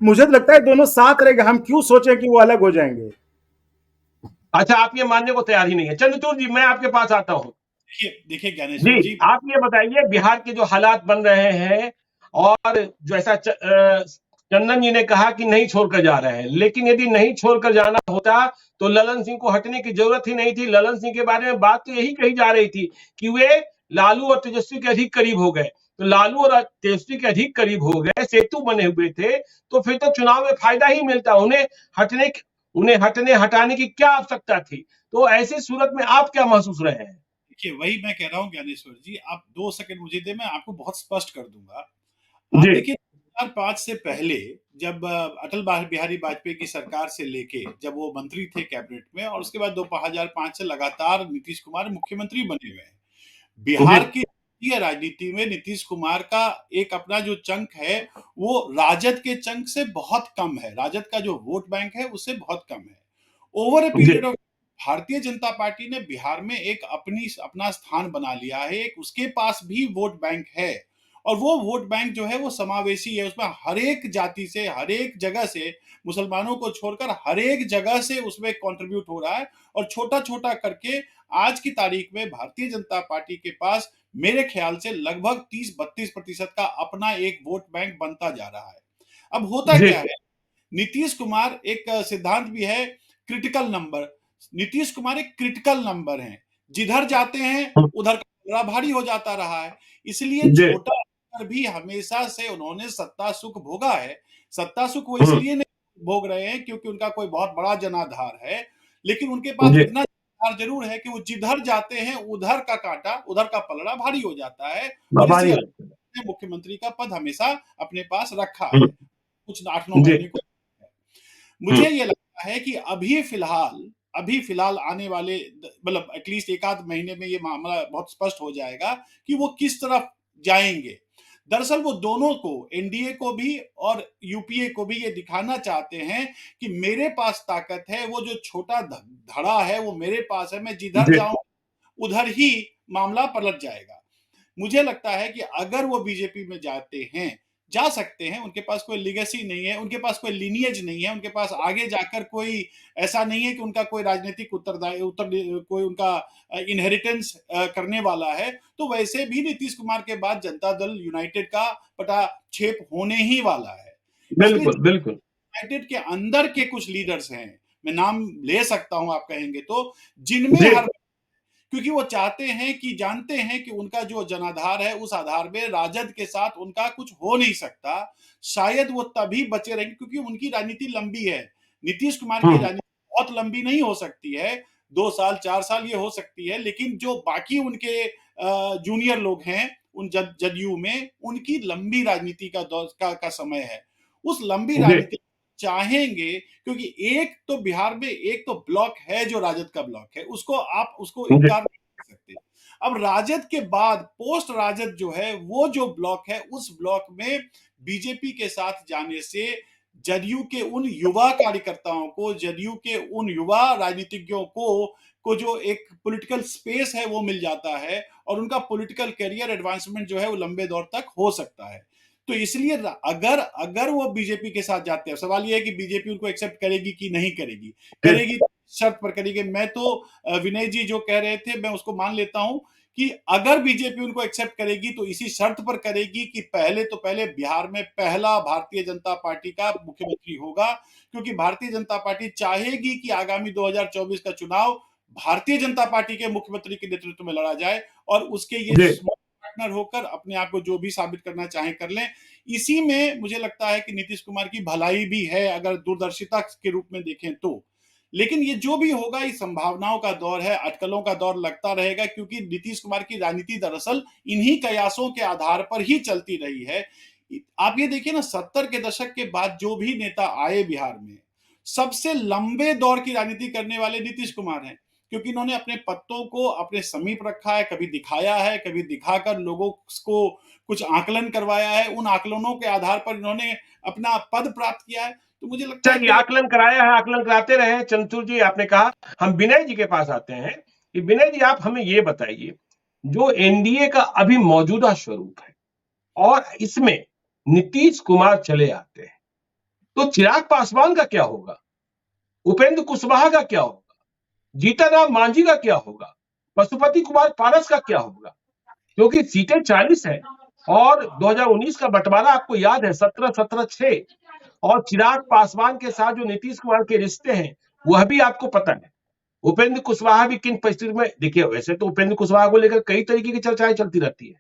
मुझे तो लगता है दोनों साथ रहेंगे, हम क्यों सोचें कि वो अलग हो जाएंगे। अच्छा, आप ये मानने को तैयार ही नहीं है। चंद्रचूड़ जी, मैं आपके पास आता हूं। देखिए देखिए जी, ज्ञानेश्वर जी, आप ये बताइए, बिहार के जो हालात बन रहे हैं, और जैसा चंदन जी ने कहा कि नहीं छोड़कर जा रहे हैं, लेकिन यदि नहीं छोड़कर जाना होता तो ललन सिंह को हटने की जरूरत ही नहीं थी। ललन सिंह के बारे में बात तो यही कही जा रही थी कि वे लालू और तेजस्वी के अधिक करीब हो गए। तो लालू और तेजस्वी के अधिक करीब हो गए, सेतु बने हुए थे, तो फिर तो चुनाव में फायदा ही मिलता। हटने उन्हें हटने हटाने की क्या आवश्यकता थी? तो ऐसी सूरत में आप क्या महसूस रहे हैं? देखिए वही मैं कह रहा हूँ ज्ञानेश्वर जी, आप 2 सेकंड मुझे दे, मैं आपको बहुत स्पष्ट कर दूंगा। आप जी देखिए 2005 से पहले, जब अटल बिहारी वाजपेयी की सरकार से लेके जब वो मंत्री थे कैबिनेट में, और उसके बाद 2005 से लगातार नीतीश कुमार मुख्यमंत्री बने हुए हैं। जी बिहार की राजकीय राजनीति में नीतीश कुमार का एक अपना जो चंक है, वो राजद के चंक से बहुत कम है, राजद का जो वोट बैंक है उससे बहुत कम है। ओवर ए जी period of Bharatiya Janata party ने बिहार में एक अपना स्थान बना लिया है, एक उसके पास भी वोट बैंक है। और वो वोट बैंक जो है वो समावेशी है, उसमें हर एक जाति से, हर एक जगह से, मुसलमानों को छोड़कर हर एक जगह से उसमें कंट्रीब्यूट हो रहा है। और छोटा छोटा करके आज की तारीख में भारतीय जनता पार्टी के पास मेरे ख्याल से लगभग 30-32% का अपना एक वोट बैंक बनता जा रहा है। अब होता जी क्या है, नीतीश कुमार एक सिद्धांत भी है, क्रिटिकल नंबर। नीतीश कुमार एक क्रिटिकल नंबर हैं, जिधर जाते हैं उधर का पलड़ा भारी हो जाता रहा है। इसलिए जी छोटा पर भी हमेशा से उन्होंने सत्ता सुख भोगा है। सत्ता सुख वो हम्म, इसलिए नहीं भोग रहे हैं क्योंकि उनका कोई बहुत बड़ा जनाधार है, लेकिन उनके पास जी इतना जनाधार जरूर है कि वो जिधर जाते हैं उधर का कांटा, उधर का पलड़ा भारी हो जाता है। और इसी बाबारी ने मुख्यमंत्री का पद हमेशा अपने पास रखा है, हम्म, कुछ 8-9 जी महीने को। हम्म, मुझे ये लगता है कि अभी फिलहाल आने वाले मतलब एटलीस्ट एक आध महीने में ये मामला बहुत स्पष्ट हो जाएगा कि वो किस तरफ जाएंगे। दरअसल वो दोनों को, एनडीए को भी और यूपीए को भी ये दिखाना चाहते हैं कि मेरे पास ताकत है, वो जो छोटा धड़ा है वो मेरे पास है, मैं जिधर जी जाऊं उधर ही मामला पलट जाएगा। मुझे लगता है कि अगर वो बीजेपी में जाते हैं, जा सकते हैं, उनके पास कोई लीगेसी नहीं है, उनके पास कोई लिनिएज नहीं है, उनके पास आगे जाकर कोई ऐसा नहीं है कि उनका कोई राजनीतिक कोई उनका इनहेरिटेंस करने वाला है। तो वैसे भी नीतीश कुमार के बाद जनता दल यूनाइटेड का पटाक्षेप होने ही वाला है। इसलिए बिल्कुल बिल्कुल यूनाइटेड के अंदर के कुछ लीडर्स हैं, मैं नाम ले सकता हूं आप कहेंगे तो, जिनमें जी हर, क्योंकि वो चाहते हैं कि, जानते हैं कि उनका जो जनाधार है उस आधार में राजद के साथ उनका कुछ हो नहीं सकता। शायद वो तभी बचे रहेंगे क्योंकि उनकी राजनीति लंबी है। नीतीश कुमार की हम्म, राजनीति बहुत लंबी नहीं हो सकती है, 2 साल 4 साल ये हो सकती है, लेकिन जो बाकी उनके जूनियर लोग हैं उन जदयू में, उनकी लंबी राजनीति का समय है। उस लंबी जी राजनीति चाहेंगे, क्योंकि एक तो बिहार में एक तो ब्लॉक है जो राजद का ब्लॉक है, उसको आप उसको जी इनकार नहीं कर सकते। अब राजद के बाद पोस्ट राजद जो है वो जो ब्लॉक है, उस ब्लॉक में बीजेपी के साथ जाने से जदयू के उन युवा कार्यकर्ताओं को, जदयू के उन युवा राजनीतिज्ञों को जो एक पॉलिटिकल स्पेस है वो मिल जाता है, और उनका पॉलिटिकल करियर एडवांसमेंट जो है वो लंबे दौर तक हो सकता है। तो इसलिए अगर अगर वो बीजेपी के साथ जाते हैं, सवाल ये है कि बीजेपी उनको एक्सेप्ट करेगी कि नहीं करेगी। जी करेगी तो शर्त पर करेगी। मैं तो विनय जी जो कह रहे थे मैं उसको मान लेता हूं कि अगर बीजेपी उनको एक्सेप्ट करेगी तो इसी शर्त पर करेगी कि पहले बिहार में पहला भारतीय जनता पार्टी का मुख्यमंत्री होगा, क्योंकि भारतीय जनता पार्टी चाहेगी कि आगामी 2024 का चुनाव भारतीय जनता पार्टी के मुख्यमंत्री के नेतृत्व में लड़ा जाए, और उसके ये जी पार्टनर होकर अपने आप को जो भी साबित करना चाहें कर लें। इसी में मुझे लगता है कि नीतीश कुमार की भलाई भी है, अगर दूरदर्शिता के रूप में देखें तो। लेकिन ये जो भी होगा, ये संभावनाओं का दौर है, अटकलों का दौर लगता रहेगा, क्योंकि नीतीश कुमार की राजनीति दरअसल इन्हीं कयासों के आधार पर ही चलती रही है। आप ये देखिए ना, 70 के दशक के बाद जो भी नेता आए बिहार में, सबसे लंबे दौर की राजनीति करने वाले नीतीश कुमार हैं, क्योंकि इन्होंने अपने पत्तों को अपने समीप रखा है, कभी दिखाया है, कभी दिखाकर लोगों को कुछ आकलन करवाया है, उन आकलनों के आधार पर इन्होंने अपना पद प्राप्त किया है। तो मुझे लगता है चलिए, आकलन कराया है, आकलन कराते रहे। चंद्रचूड़ जी, आपने कहा, हम विनय जी के पास आते हैं कि विनय जी, आप हमें ये बताइए, जो एनडीए का अभी मौजूदा स्वरूप है और इसमें नीतीश कुमार चले आते हैं, तो चिराग पासवान का क्या होगा, उपेंद्र कुशवाहा का क्या होगा, जीतन राम मांझी का क्या होगा, पशुपति कुमार पारस का क्या होगा? क्योंकि सीटें 40 है और 2019 का बंटवारा आपको याद है, 17-17-6, और चिराग पासवान के साथ जो नीतीश कुमार के रिश्ते हैं वह भी आपको पता है। उपेंद्र कुशवाहा भी किन परिस्थिति में, देखिए वैसे तो उपेंद्र कुशवाहा को लेकर कई तरीके की चर्चाएं चलती रहती है।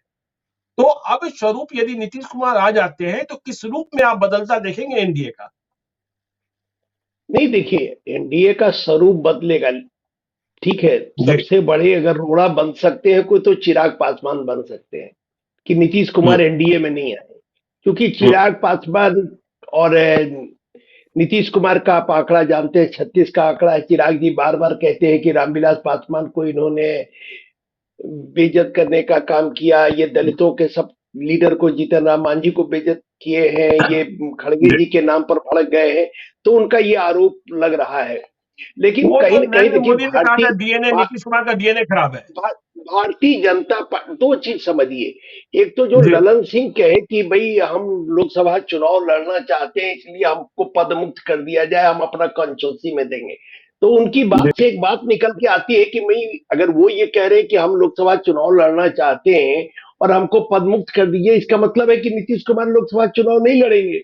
तो अब स्वरूप यदि नीतीश कुमार आ जाते हैं तो किस रूप में आप बदलता देखेंगे एनडीए का? नहीं, देखिए, एनडीए का स्वरूप बदलेगा, ठीक है। सबसे बड़े अगर रोड़ा बन सकते हैं कोई, तो चिराग पासवान बन सकते हैं कि नीतीश कुमार एनडीए में नहीं आए, क्योंकि चिराग पासवान और नीतीश कुमार का आप आंकड़ा जानते हैं, 36 का आंकड़ा है। चिराग जी बार बार कहते हैं कि रामविलास पासवान को इन्होंने बेइज्जत करने का काम किया, ये दलितों के सब लीडर को, जीतन राम मांझी को बेइज्जत किए हैं, ये खड़गे जी के नाम पर भड़क गए हैं, तो उनका ये आरोप लग रहा है। लेकिन कहीं न कहीं देखिए, नीतीश कुमार का डीएनए खराब है। भारतीय जनता पार्टी, दो चीज समझिए, एक तो जो ललन सिंह कहे कि भाई हम लोकसभा चुनाव लड़ना चाहते हैं, इसलिए हमको पद मुक्त कर दिया जाए, हम अपना कंस्टिट्यूंसी में देंगे, तो उनकी बात से एक बात निकल के आती है कि भाई अगर वो ये कह रहे हैं कि हम लोकसभा चुनाव लड़ना चाहते हैं और हमको पद मुक्त कर दीजिए, इसका मतलब है कि नीतीश कुमार लोकसभा चुनाव नहीं लड़ेंगे।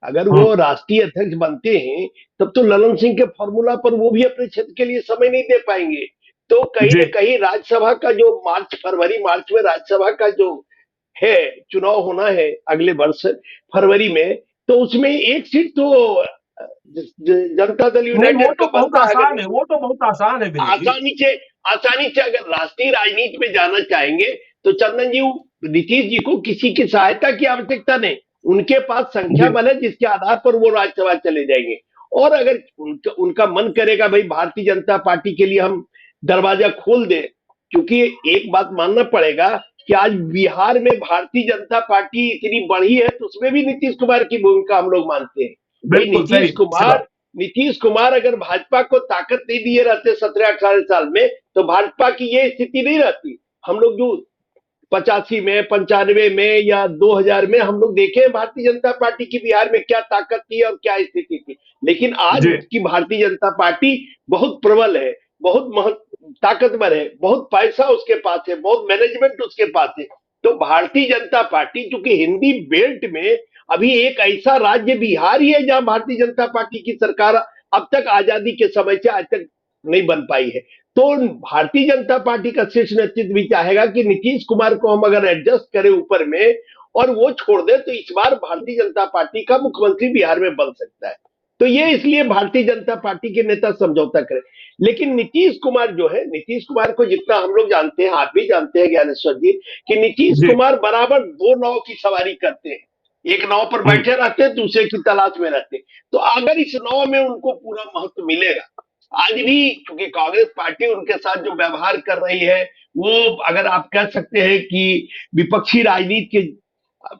अगर वो राष्ट्रीय अध्यक्ष बनते हैं तब तो ललन सिंह के फॉर्मूला पर वो भी अपने क्षेत्र के लिए समय नहीं दे पाएंगे। तो कहीं न कहीं राज्यसभा का जो फरवरी मार्च में राज्यसभा का जो है चुनाव होना है अगले वर्ष फरवरी में, तो उसमें एक सीट तो जनता दल यूनाइटेड का बहुत आसान है, वो तो बहुत आसान है। आसानी से अगर राष्ट्रीय राजनीति में जाना चाहेंगे तो चंदन जी, नीतीश जी को किसी की सहायता की आवश्यकता नहीं, उनके पास संख्या बल है जिसके आधार पर वो राज्यसभा चले जाएंगे। और अगर उनका मन करेगा भाई भारतीय जनता पार्टी के लिए हम दरवाजा खोल दे, क्योंकि एक बात मानना पड़ेगा कि आज बिहार में भारतीय जनता पार्टी इतनी बढ़ी है तो उसमें भी नीतीश कुमार की भूमिका हम लोग मानते हैं। भाई नीतीश कुमार अगर भाजपा को ताकत नहीं दिए रहते 17-18 साल में, तो भाजपा की ये स्थिति नहीं रहती। हम लोग जो 85 में, 95 में या 2000 में हम लोग देखे भारतीय जनता पार्टी की बिहार में क्या ताकत थी और क्या स्थिति थी। लेकिन आज की भारतीय जनता पार्टी बहुत प्रबल है, बहुत ताकतवर है, बहुत पैसा उसके पास है, बहुत मैनेजमेंट उसके पास है। तो भारतीय जनता पार्टी, चूंकि हिंदी बेल्ट में अभी एक ऐसा राज्य बिहार ही है जहां भारतीय जनता पार्टी की सरकार अब तक आजादी के समय से आज तक नहीं बन पाई है, तो भारतीय जनता पार्टी का शीर्ष नेतृत्व भी चाहेगा कि नीतीश कुमार को हम अगर एडजस्ट करें ऊपर में और वो छोड़ दे, तो इस बार भारतीय जनता पार्टी का मुख्यमंत्री बिहार में बन सकता है। तो ये इसलिए भारतीय जनता पार्टी के नेता समझौता करें। लेकिन नीतीश कुमार जो है, नीतीश कुमार को जितना हम लोग जानते हैं, आप भी जानते हैं ज्ञानेश्वर जी, कि नीतीश कुमार बराबर दो नाव की सवारी करते हैं, एक नाव पर बैठे रहते हैं, दूसरे की तलाश में रहते हैं। तो अगर इस नाव में उनको पूरा महत्व मिलेगा, आज भी क्योंकि कांग्रेस पार्टी उनके साथ जो व्यवहार कर रही है, वो अगर आप कह सकते हैं कि विपक्षी राजनीति के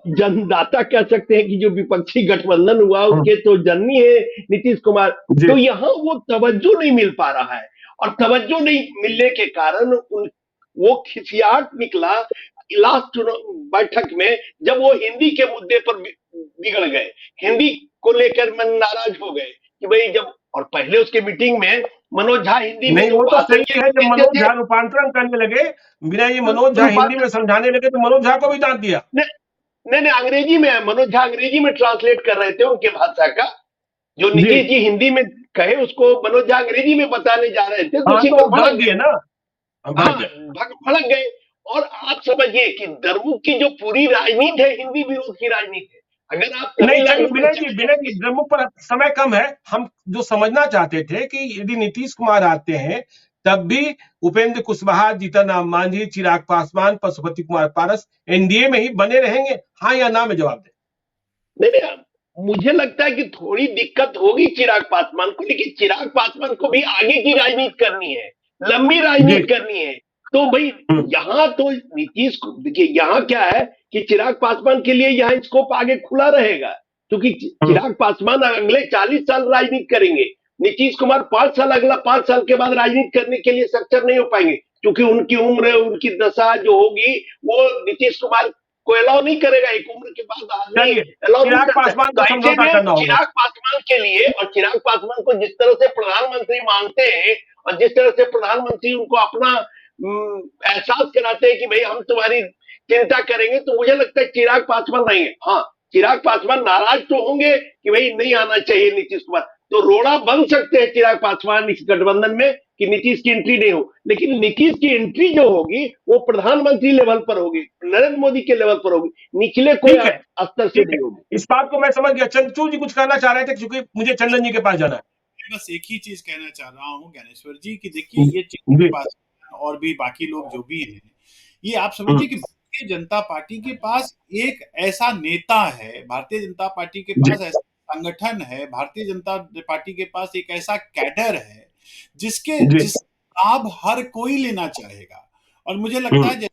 जन्मदाता कह सकते हैं कि जो विपक्षी गठबंधन हुआ उनके तो जननी है नीतीश कुमार, तो यहाँ वो तवज्जो नहीं मिल पा रहा है, और तवज्जो नहीं मिलने के कारण वो खिसियाहट निकला लास्ट बैठक में, जब वो हिंदी के मुद्दे पर बिगड़ गए, हिंदी को लेकर मन नाराज हो गए कि भाई जब, और पहले उसके मीटिंग में मनोज झा हिंदी में वो तो सही है, जब मनोज झा रूपांतरण करने लगे, बिना ये मनोज झा हिंदी में समझाने लगे तो मनोज झा को भी डांट दिया। नहीं, अंग्रेजी में, मनोज झा अंग्रेजी में ट्रांसलेट कर रहे थे उनके भाषा का, जो नीतीश जी हिंदी में कहे उसको मनोज झा अंग्रेजी में बताने जा रहे थे, तो भड़क गए ना, भड़क गए। और आप समझिए कि द्रमुक की जो पूरी राजनीति है हिंदी विरोध की राजनीति है, अगर आप नहीं चलिए तमिलनाडु में विनय चले जी प्रमुख पर समय कम है। हम जो समझना चाहते थे कि यदि नीतीश कुमार आते हैं तब भी उपेंद्र कुशवाहा, जीतन राम मांझी, चिराग पासवान, पशुपति कुमार पारस एनडीए में ही बने रहेंगे, हाँ या ना में जवाब दें। नहीं नहीं, मुझे लगता है कि थोड़ी दिक्कत होगी चिराग पासवान को, लेकिन चिराग पासवान को भी आगे की राजनीति करनी है, लंबी जी राजनीति करनी है। तो भाई हम्म, यहाँ तो नीतीश को देखिए, यहाँ क्या है कि चिराग पासवान के लिए यहाँ स्कोप आगे खुला रहेगा, क्योंकि हम्म, चिराग पासवान अगले 40 साल राजनीति करेंगे। नीतीश कुमार 5 साल, अगला 5 साल के बाद राजनीति करने के लिए सक्षम नहीं हो पाएंगे, क्योंकि उनकी उम्र, उनकी दशा जो होगी वो नीतीश कुमार को अलाउ नहीं करेगा। एक उम्र के बाद आदमी चलिए अलाउ नहीं चिराग करता है। पासवान तो को ऐसे समझौता में करना होगा। चिराग पासवान के लिए, और चिराग पासवान को जिस तरह से प्रधानमंत्री मानते हैं और जिस तरह से प्रधानमंत्री उनको अपना एहसास कराते हैं कि भाई हम तुम्हारी चिंता करेंगे, तो मुझे लगता है चिराग पासवान रहेंगे। हाँ, चिराग पासवान नाराज तो होंगे कि भाई नहीं आना चाहिए नीतीश कुमार, तो रोड़ा बन सकते हैं चिराग पासवान इस गठबंधन में कि नीतीश की एंट्री नहीं हो, लेकिन नीतीश की एंट्री जो होगी वो प्रधानमंत्री लेवल पर होगी, नरेंद्र मोदी के लेवल पर होगी, निचले कोई ठीक है स्तर से ठीक है, नहीं होगी। इस बात को मैं समझ गया। चंद्रचूड़ जी कुछ कहना चाह रहे थे, क्योंकि मुझे चंदन जी के पास जाना है। मैं बस एक ही चीज कहना चाह रहा हूँ ज्ञानेश्वर जी की देखिए, ये जी पासवान और भी बाकी लोग जो भी हैं, ये आप हम्म, समझिए कि भारतीय जनता पार्टी के पास एक ऐसा नेता है, भारतीय जनता पार्टी के जी पास ऐसा संगठन है, भारतीय जनता पार्टी के पास एक ऐसा कैडर है जी जिस लाभ हर कोई लेना चाहेगा। और मुझे लगता है, जैसे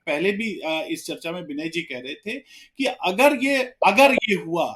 पहले भी इस चर्चा में विनय जी कह रहे थे कि अगर ये हुआ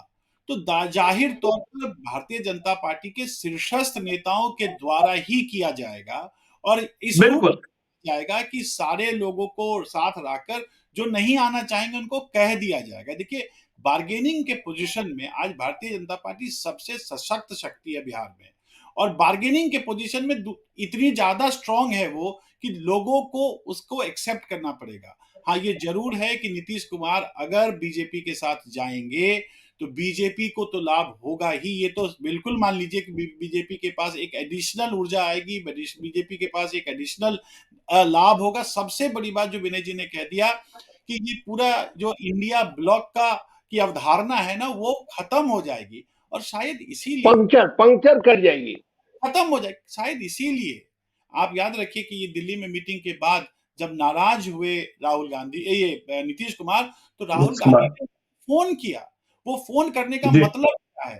तो जाहिर तौर पर भारतीय जनता पार्टी के शीर्षस्थ नेताओं के द्वारा ही किया जाएगा, और इस रूप बिल्कुल में जाएगा कि सारे लोगों को साथ रखकर जो नहीं आना चाहेंगे उनको कह दिया जाएगा। देखिए, बार्गेनिंग के पोजीशन में आज भारतीय जनता पार्टी सबसे सशक्त शक्ति है बिहार में, और बार्गेनिंग के पोजीशन में इतनी ज्यादा स्ट्रांग है वो कि लोगों को उसको एक्सेप्ट करना पड़ेगा। हाँ, ये जरूर है कि नीतीश कुमार अगर बीजेपी के साथ जाएंगे तो बीजेपी को तो लाभ होगा ही, ये तो बिल्कुल मान लीजिए कि बीजेपी के पास एक एडिशनल ऊर्जा आएगी, बीजेपी के पास एक एडिशनल लाभ होगा। सबसे बड़ी बात जो विनय जी ने कह दिया कि ये पूरा जो इंडिया ब्लॉक का की अवधारणा है ना, वो खत्म हो जाएगी, और शायद इसीलिए पंक्चर कर जाएगी, खत्म हो जाएगी। शायद इसीलिए आप याद रखिए कि ये दिल्ली में मीटिंग के बाद जब नाराज हुए राहुल गांधी, ये नीतीश कुमार, तो राहुल गांधी ने फोन किया। वो फोन करने का जी मतलब क्या है?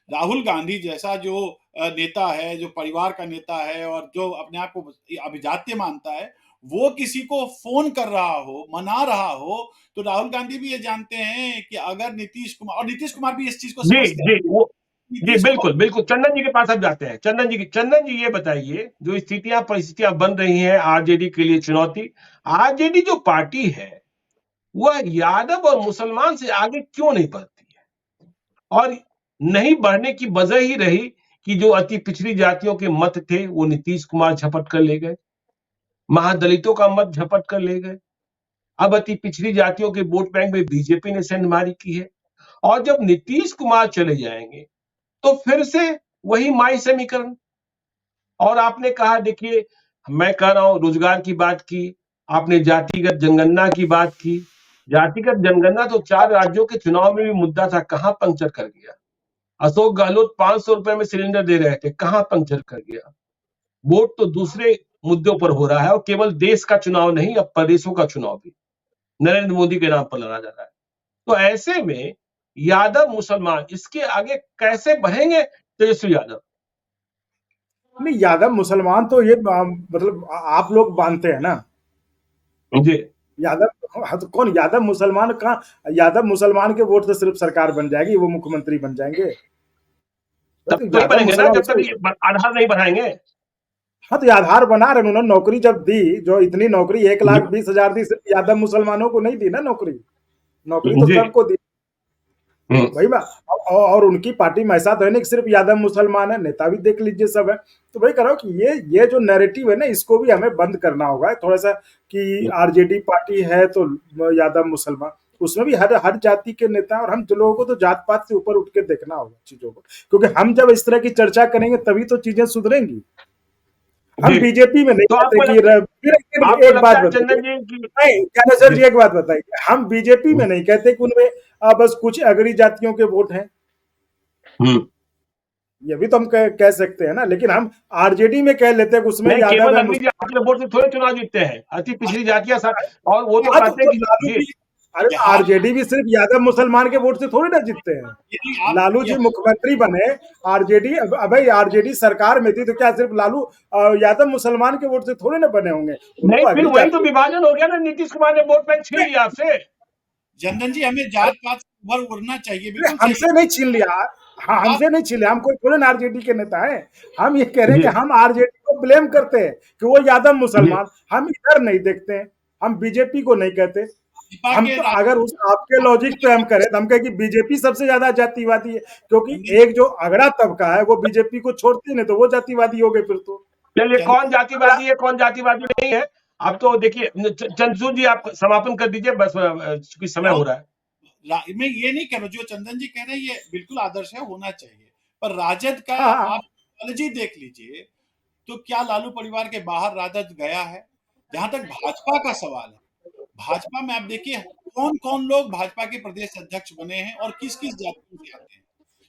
राहुल गांधी जैसा जो नेता है, जो परिवार का नेता है और जो अपने आप को अभिजात्य मानता है, वो किसी को फोन कर रहा हो, मना रहा हो, तो राहुल गांधी भी ये जानते हैं कि अगर नीतीश कुमार, और नीतीश कुमार भी इस चीज को जी समझते जी हैं, वो जी नीतीश कुमार बिल्कुल बिल्कुल। चंदन जी के पास अब जाते हैं। चंदन जी ये बताइए, जो परिस्थितियां बन रही हैं आरजेडी के लिए चुनौती, आरजेडी जो पार्टी है वह यादव और मुसलमान से आगे क्यों नहीं बढ़ती है? और नहीं बढ़ने की वजह ही रही कि जो अति पिछड़ी जातियों के मत थे वो नीतीश कुमार झपट कर ले गए, महादलितों का मत झपट कर ले गए। अब अति पिछड़ी जातियों के वोट बैंक में बीजेपी ने सेंधमारी की है, और जब नीतीश कुमार चले जाएंगे तो फिर से वही माई समीकरण। और आपने कहा, देखिए मैं कह रहा हूं रोजगार की बात की, आपने जातिगत जनगणना की बात की। जातिगत जनगणना तो 4 राज्यों के चुनाव में भी मुद्दा था, कहां पंक्चर कर गया। अशोक गहलोत 500 रुपए में सिलेंडर दे रहे थे, कहां पंक्चर कर गया। वोट तो दूसरे मुद्दों पर हो रहा है, और केवल देश का चुनाव नहीं, अब प्रदेशों का चुनाव भी नरेंद्र मोदी के नाम पर लड़ा जा रहा है। तो ऐसे में यादव मुसलमान इसके आगे कैसे बढ़ेंगे? तेजस्वी यादव नहीं, यादव मुसलमान तो ये मतलब आप लोग मानते हैं ना। जी यादव, हाँ, तो कौन यादव मुसलमान का? यादव मुसलमान के वोट से सिर्फ सरकार बन जाएगी, वो मुख्यमंत्री बन जाएंगे? तब तो तो ही यादव बनेंगे ना, मुसलमान जब तक ये आधार नहीं बढ़ाएंगे। हाँ, तो ये आधार बना रहे। उन्होंने नौकरी जब दी, जो इतनी नौकरी 1,20,000 दी, सिर्फ यादव मुसलमानों को नहीं दी ना नौकरी। नौकरी तो जी सबको दी भाई। मैं और उनकी पार्टी में ऐसा तो है नहीं कि सिर्फ यादव मुसलमान है, नेता भी देख लीजिए सब है। तो भाई कह रहा हूँ कि ये जो नैरेटिव है ना, इसको भी हमें बंद करना होगा थोड़ा सा, कि आरजेडी पार्टी है तो यादव मुसलमान, उसमें भी हर हर जाति के नेता, और हम लोगों को तो जात पात से ऊपर उठ के देखना होगा चीजों को, क्योंकि हम जब इस तरह की चर्चा करेंगे तभी तो चीजें सुधरेंगी। हम बीजेपी में नहीं तो कहते आपको कि एक बात लगता है बताइए, चंदन जी की नहीं ज्ञानेश्वर जी एक बात बताइए, हम बीजेपी में नहीं कहते कि उनमें बस कुछ अगड़ी जातियों के वोट हैं, ये भी तो हम कह सकते हैं ना, लेकिन हम आरजेडी में कह लेते हैं कि उसमें नहीं, यादव केवल है, अगली जाति के वोट से थोड़े चुनाव जीतते हैं, अति पिछड़ी जातियां और वो तो हाँ, कहते हैं तो कि लालू जी भी, अरे बिहार आरजेडी भी सिर्फ यादव मुसलमान के वोट से थोड़ी ना जीतते हैं। यदि आप लालू जी यह मुख्यमंत्री बने, आरजेडी भाई आरजेडी सरकार में थी तो क्या सिर्फ लालू यादव मुसलमान के वोट से थोड़े ना बने होंगे, नहीं, उनको फिर अगड़ी वही तो जाति। विभाजन हो गया ना, नीतीश कुमार ने वोट बैंक छीन लिया आपसे। चंदन जी, हमें जात पात से उभर उड़ना चाहिए, बिल्कुल सही हमसे नहीं छीन लिया, हाँ आप हमसे नहीं छीन लिया, हम कोई थोड़े ना आरजेडी के नेता हैं। हम ये कह रहे हैं जी कि हम आरजेडी को ब्लेम करते हैं कि वो यादव जी मुसलमान, हम इधर नहीं देखते हैं, हम बीजेपी को नहीं कहते। भाजपा हम के तो अगर उस आपके लॉजिक पे हम करें तो हम कहें कि बीजेपी सबसे ज्यादा जातिवादी है, क्योंकि चंदन एक जो अगड़ा तबका है वो बीजेपी को छोड़ते नहीं, तो वो जातिवादी हो गए फिर तो। चलिए, चंदन कौन जातिवादी है कौन जातिवादी नहीं है, अब तो देखिए चंद्रचूड़ जी आप समापन कर दीजिए, बस क्योंकि समय हो रहा है। मैं ये नहीं कह रहा, जो चंदन जी कह रहे हैं ये बिल्कुल आदर्श है, होना चाहिए, पर राजद का हाँ हाँ, आप पॉलिसी देख लीजिए, तो क्या लालू परिवार के बाहर राजद गया है? जहां तक भाजपा का सवाल है, भाजपा में आप देखिए कौन कौन लोग भाजपा के प्रदेश अध्यक्ष बने हैं और किस किस जातियों से आते हैं।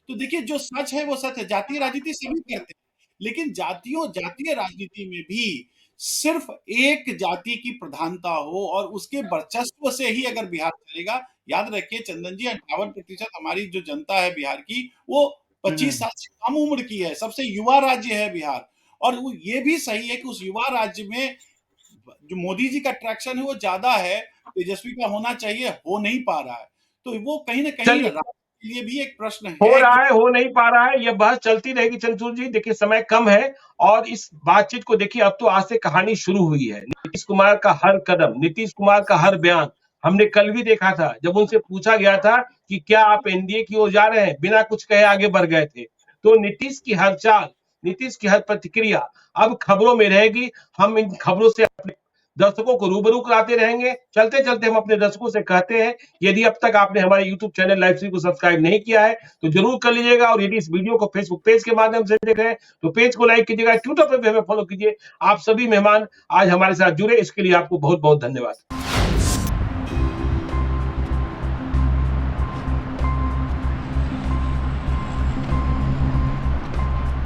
तो देखिए, जो सच है वो सच है, जातीय राजनीति सभी करते हैं, लेकिन जातीय राजनीति में भी सिर्फ एक जाति की प्रधानता हो और उसके वर्चस्व से ही अगर बिहार चलेगा, याद रखिए चंदन जी, 58% हमारी जो जनता है बिहार की, वो 25 साल से कम उम्र की है, सबसे युवा राज्य है बिहार। और वो ये भी सही है कि उस युवा राज्य में जो मोदी जी का ट्रैक्शन है वो ज्यादा है, तेजस्वी का होना चाहिए, हो नहीं पा रहा है। तो वो कहीं ना कहीं चलिए, राज्य के लिए भी एक प्रश्न हो है रहा कि है, हो नहीं पा रहा है, यह बहस चलती रहेगी चंद्रचूड़ जी। देखिए समय कम है और इस बातचीत को देखिए, अब तो आज से कहानी शुरू हुई है। नीतीश कुमार का हर कदम, नीतीश कुमार का हर बयान हमने कल भी देखा था, जब उनसे पूछा गया था कि क्या आप एनडीए की ओर जा रहे हैं, बिना कुछ कहे आगे बढ़ गए थे। तो नीतीश की हर चाल, नीतीश की हर प्रतिक्रिया अब खबरों में रहेगी। हम इन खबरों से अपने दर्शकों को रूबरू कराते रहेंगे। चलते चलते हम अपने दर्शकों से कहते हैं, यदि अब तक आपने हमारे यूट्यूब चैनल लाइव श्री को सब्सक्राइब नहीं किया है तो जरूर कर लीजिएगा, और यदि इस वीडियो को फेसबुक पेज के माध्यम से देख रहे हैं तो पेज को लाइक कीजिएगा, ट्विटर पर भी हमें फॉलो कीजिए। आप सभी मेहमान आज हमारे साथ जुड़े, इसके लिए आपको बहुत बहुत धन्यवाद।